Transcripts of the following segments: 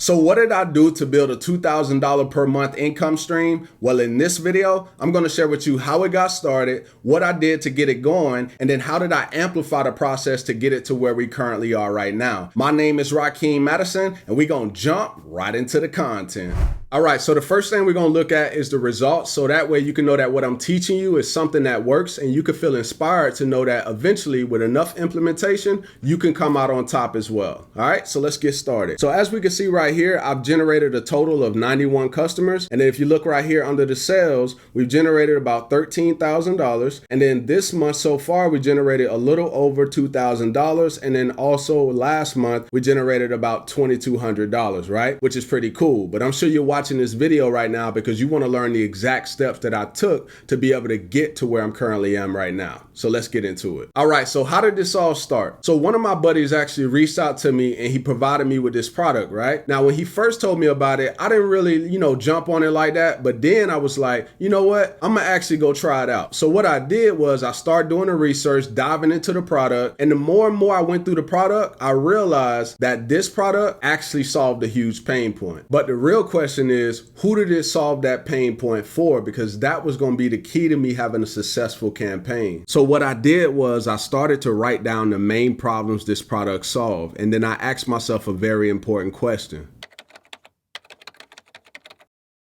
So what did I do to build a $2,000 per month income stream? Well, in this video, I'm going to share with you how it got started, what I did to get it going, and then how did I amplify the process to get it to where we currently are right now. My name is Rakeem Madison, and we're going to jump right into the content. All right, so the first thing we're going to look at is the results. So that way you can know that what I'm teaching you is something that works, and you can feel inspired to know that eventually with enough implementation, you can come out on top as well. All right, so let's get started. So as we can see right here, I've generated a total of 91 customers. And then if you look right here under the sales, we've generated about $13,000. And then this month so far, we generated a little over $2,000. And then also last month, we generated about $2,200, right? Which is pretty cool. But I'm sure you're watching this video right now because you want to learn the exact steps that I took to be able to get to where I'm currently am right now. So let's get into it. All right, so how did this all start? So one of my buddies actually reached out to me and he provided me with this product, right? Now, when he first told me about it, I didn't really, jump on it like that. But then I was like, you know what? I'm gonna actually go try it out. So what I did was I started doing the research, diving into the product. And the more and more I went through the product, I realized that this product actually solved a huge pain point. But the real question is, who did it solve that pain point for? Because that was going to be the key to me having a successful campaign. So what I did was I started to write down the main problems this product solved. And then I asked myself a very important question.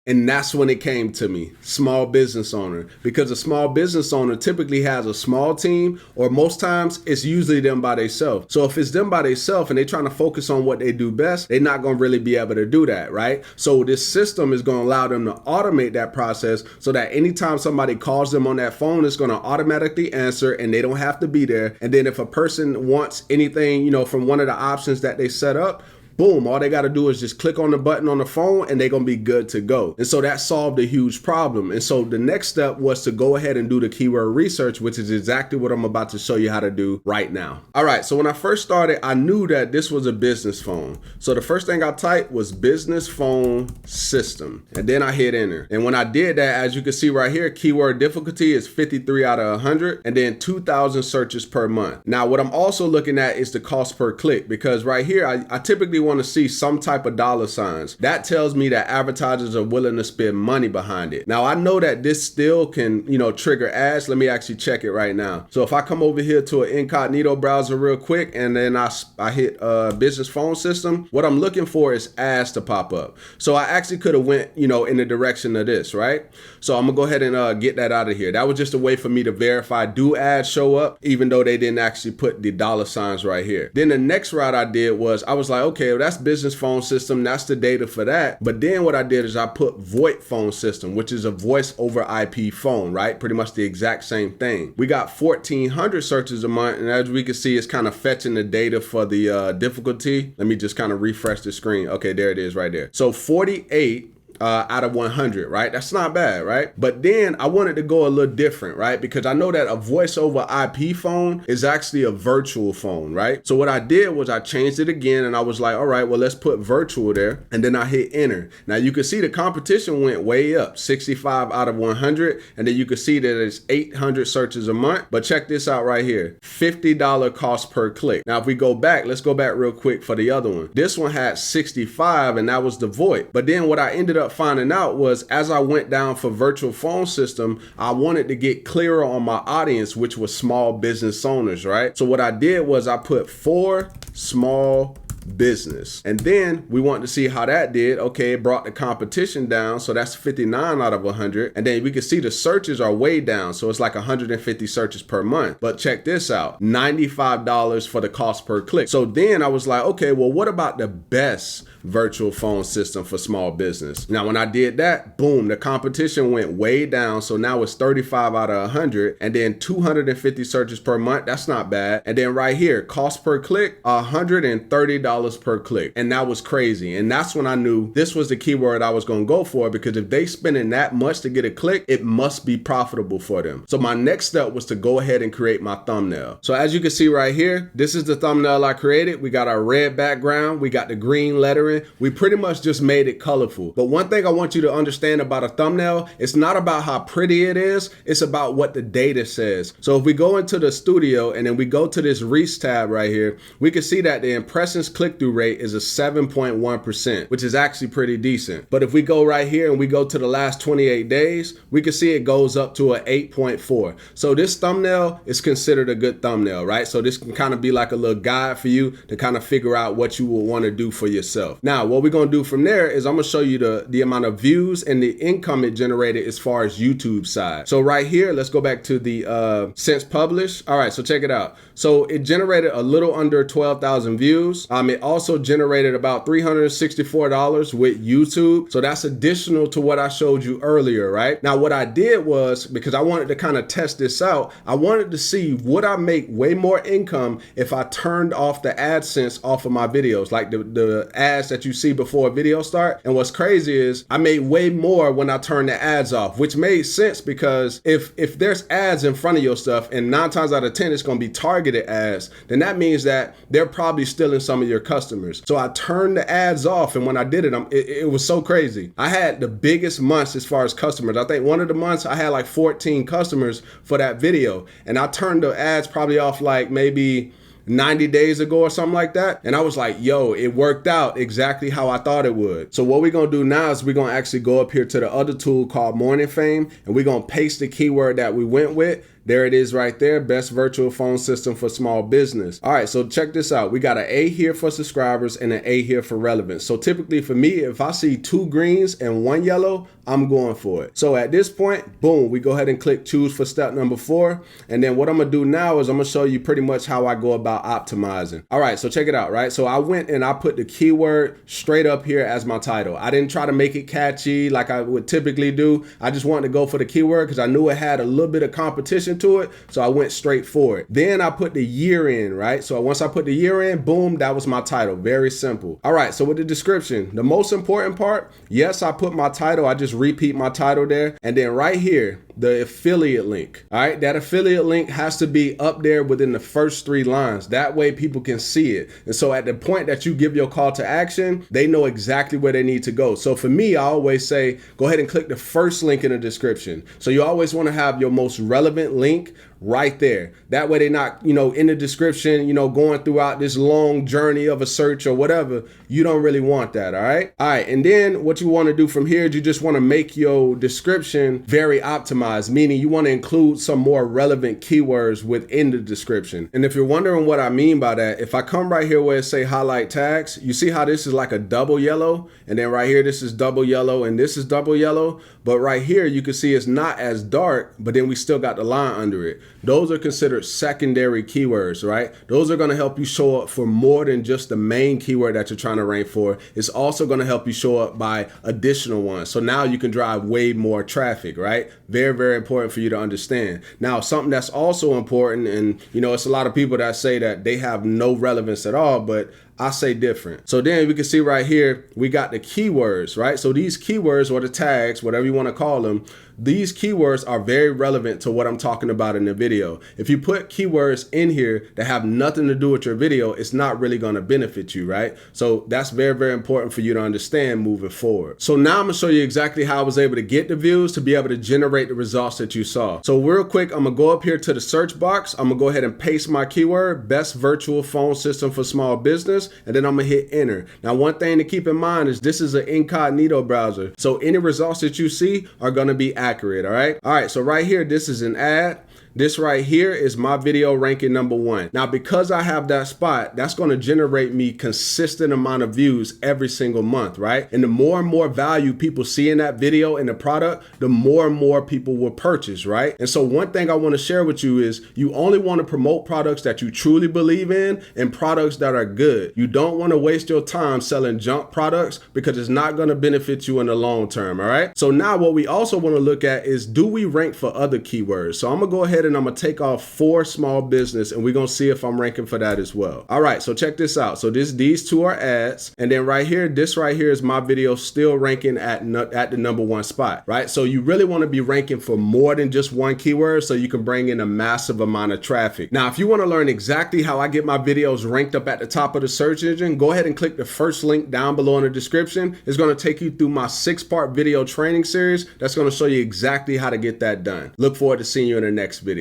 And that's when it came to me, small business owner, because a small business owner typically has a small team, or most times it's usually them by themselves. So if it's them by themselves and they're trying to focus on what they do best, they're not going to really be able to do that, right? So this system is going to allow them to automate that process so that anytime somebody calls them on that phone, it's going to automatically answer and they don't have to be there. And then if a person wants anything, from one of the options that they set up, boom, all they got to do is just click on the button on the phone and they're going to be good to go. And so that solved a huge problem. And so the next step was to go ahead and do the keyword research, which is exactly what I'm about to show you how to do right now. All right, so when I first started, I knew that this was a business phone. So the first thing I typed was business phone system. And then I hit enter. And when I did that, as you can see right here, keyword difficulty is 53 out of 100 and then 2,000 searches per month. Now, what I'm also looking at is the cost per click, because right here, I typically want to see some type of dollar signs. That tells me that advertisers are willing to spend money behind it. Now, I know that this still can, trigger ads. Let me actually check it right now. So if I come over here to an incognito browser real quick, and then I hit business phone system, what I'm looking for is ads to pop up. So I actually could have went, in the direction of this, right? So I'm gonna go ahead and get that out of here. That was just a way for me to verify, do ads show up, even though they didn't actually put the dollar signs right here. Then the next route I did was, I was like, okay, that's business phone system. That's the data for that. But then what I did is I put VoIP phone system, which is a voice over IP phone, right? Pretty much the exact same thing. We got 1,400 searches a month. And as we can see, it's kind of fetching the data for the difficulty. Let me just kind of refresh the screen. Okay, there it is right there. So 48 out of 100, right? That's not bad, right? But then I wanted to go a little different, right? Because I know that a voice over IP phone is actually a virtual phone, right? So what I did was I changed it again and I was like, all right, well, let's put virtual there. And then I hit enter. Now you can see the competition went way up, 65 out of 100. And then you can see that it's 800 searches a month. But check this out right here, $50 cost per click. Now, if we go back, let's go back real quick for the other one. This one had 65 and that was the VoIP. But then what I ended up finding out was, as I went down for virtual phone system, I wanted to get clearer on my audience, which was small business owners, right? So what I did was I put 4 small business. And then we want to see how that did. Okay, it brought the competition down. So that's 59 out of 100. And then we can see the searches are way down. So it's like 150 searches per month. But check this out, $95 for the cost per click. So then I was like, okay, well, what about the best virtual phone system for small business? Now, when I did that, boom, the competition went way down. So now it's 35 out of 100 and then 250 searches per month. That's not bad. And then right here, cost per click, $130 per click. And that was crazy. And that's when I knew this was the keyword I was going to go for, because if they spending that much to get a click, it must be profitable for them. So my next step was to go ahead and create my thumbnail. So as you can see right here, this is the thumbnail I created. We got our red background. We got the green lettering. We pretty much just made it colorful. But one thing I want you to understand about a thumbnail, it's not about how pretty it is. It's about what the data says. So if we go into the studio and then we go to this reach tab right here, we can see that the impressions click click-through rate is a 7.1%, which is actually pretty decent. But if we go right here and we go to the last 28 days, we can see it goes up to an 8.4. So this thumbnail is considered a good thumbnail, right? So this can kind of be like a little guide for you to kind of figure out what you will want to do for yourself. Now, what we're going to do from there is I'm going to show you the amount of views and the income it generated as far as YouTube side. So right here, let's go back to the since published. All right, so check it out. So it generated a little under 12,000 views. It also generated about $364 with YouTube. So that's additional to what I showed you earlier, right? Now, what I did was, because I wanted to kind of test this out, I wanted to see would I make way more income if I turned off the AdSense off of my videos, like the ads that you see before a video start. And what's crazy is I made way more when I turned the ads off, which made sense because if there's ads in front of your stuff and 9 times out of 10 it's going to be targeted ads, then that means that they're probably stealing some of your customers. So I turned the ads off, and when I did it, it was so crazy. I had the biggest months as far as customers. I think one of the months I had like 14 customers for that video, and I turned the ads probably off like maybe 90 days ago or something like that. And I was like, yo, it worked out exactly how I thought it would. So what we're gonna do now is we're gonna actually go up here to the other tool called Morning Fame, and we're gonna paste the keyword that we went with. There it is right there, best virtual phone system for small business. All right, so check this out. We got an A here for subscribers and an A here for relevance. So typically for me, if I see 2 greens and 1 yellow, I'm going for it. So at this point, boom, we go ahead and click choose for step number 4. And then what I'm gonna do now is I'm gonna show you pretty much how I go about optimizing. All right, so check it out, right? So I went and I put the keyword straight up here as my title. I didn't try to make it catchy like I would typically do. I just wanted to go for the keyword because I knew it had a little bit of competition to it. So I went straight for it. Then I put the year in, right? So once I put the year in, boom, that was my title. Very simple. All right, so with the description, the most important part, yes, I put my title. I just repeat my title there. And then right here, the affiliate link. All right, that affiliate link has to be up there within the first 3 lines. That way people can see it. And so at the point that you give your call to action, they know exactly where they need to go. So for me, I always say, go ahead and click the first link in the description. So you always want to have your most relevant link right there. That way they're not, in the description, going throughout this long journey of a search or whatever. You don't really want that, all right? All right, and then what you want to do from here is you just want to make your description very optimized, meaning you want to include some more relevant keywords within the description. And if you're wondering what I mean by that, if I come right here where it say highlight tags, you see how this is like a double yellow, and then right here this is double yellow, and this is double yellow, but right here you can see it's not as dark, but then we still got the line under it. Those are considered secondary keywords, right? Those are going to help you show up for more than just the main keyword that you're trying to rank for. It's also going to help you show up by additional ones. So now you can drive way more traffic, right? Very, very important for you to understand. Now, something that's also important, and it's a lot of people that say that they have no relevance at all, but I say different. So then we can see right here, we got the keywords, right? So these keywords or the tags, whatever you want to call them, these keywords are very relevant to what I'm talking about in the video. If you put keywords in here that have nothing to do with your video, it's not really going to benefit you, right? So that's very, very important for you to understand moving forward. So now I'm gonna show you exactly how I was able to get the views to be able to generate the results that you saw. So real quick, I'm gonna go up here to the search box. I'm gonna go ahead and paste my keyword, best virtual phone system for small business, and then I'm gonna hit enter. Now, one thing to keep in mind is this is an incognito browser. So any results that you see are gonna be accurate, all right? All right, so right here, this is an ad. This right here is my video ranking number 1. Now, because I have that spot, that's going to generate me consistent amount of views every single month, right? And the more and more value people see in that video and the product, the more and more people will purchase, right? And so one thing I want to share with you is you only want to promote products that you truly believe in and products that are good. You don't want to waste your time selling junk products because it's not going to benefit you in the long term, all right? So now what we also want to look at is, do we rank for other keywords? So I'm going to go ahead and I'm gonna take off 4 small business, and we're gonna see if I'm ranking for that as well. All right, so check this out. So these 2 are ads, and then right here, this right here is my video still ranking at the number 1 spot, right? So you really want to be ranking for more than just one keyword so you can bring in a massive amount of traffic. Now, if you want to learn exactly how I get my videos ranked up at the top of the search engine, go ahead and click the first link down below in the description. It's going to take you through my 6-part video training series that's going to show you exactly how to get that done. Look forward to seeing you in the next video.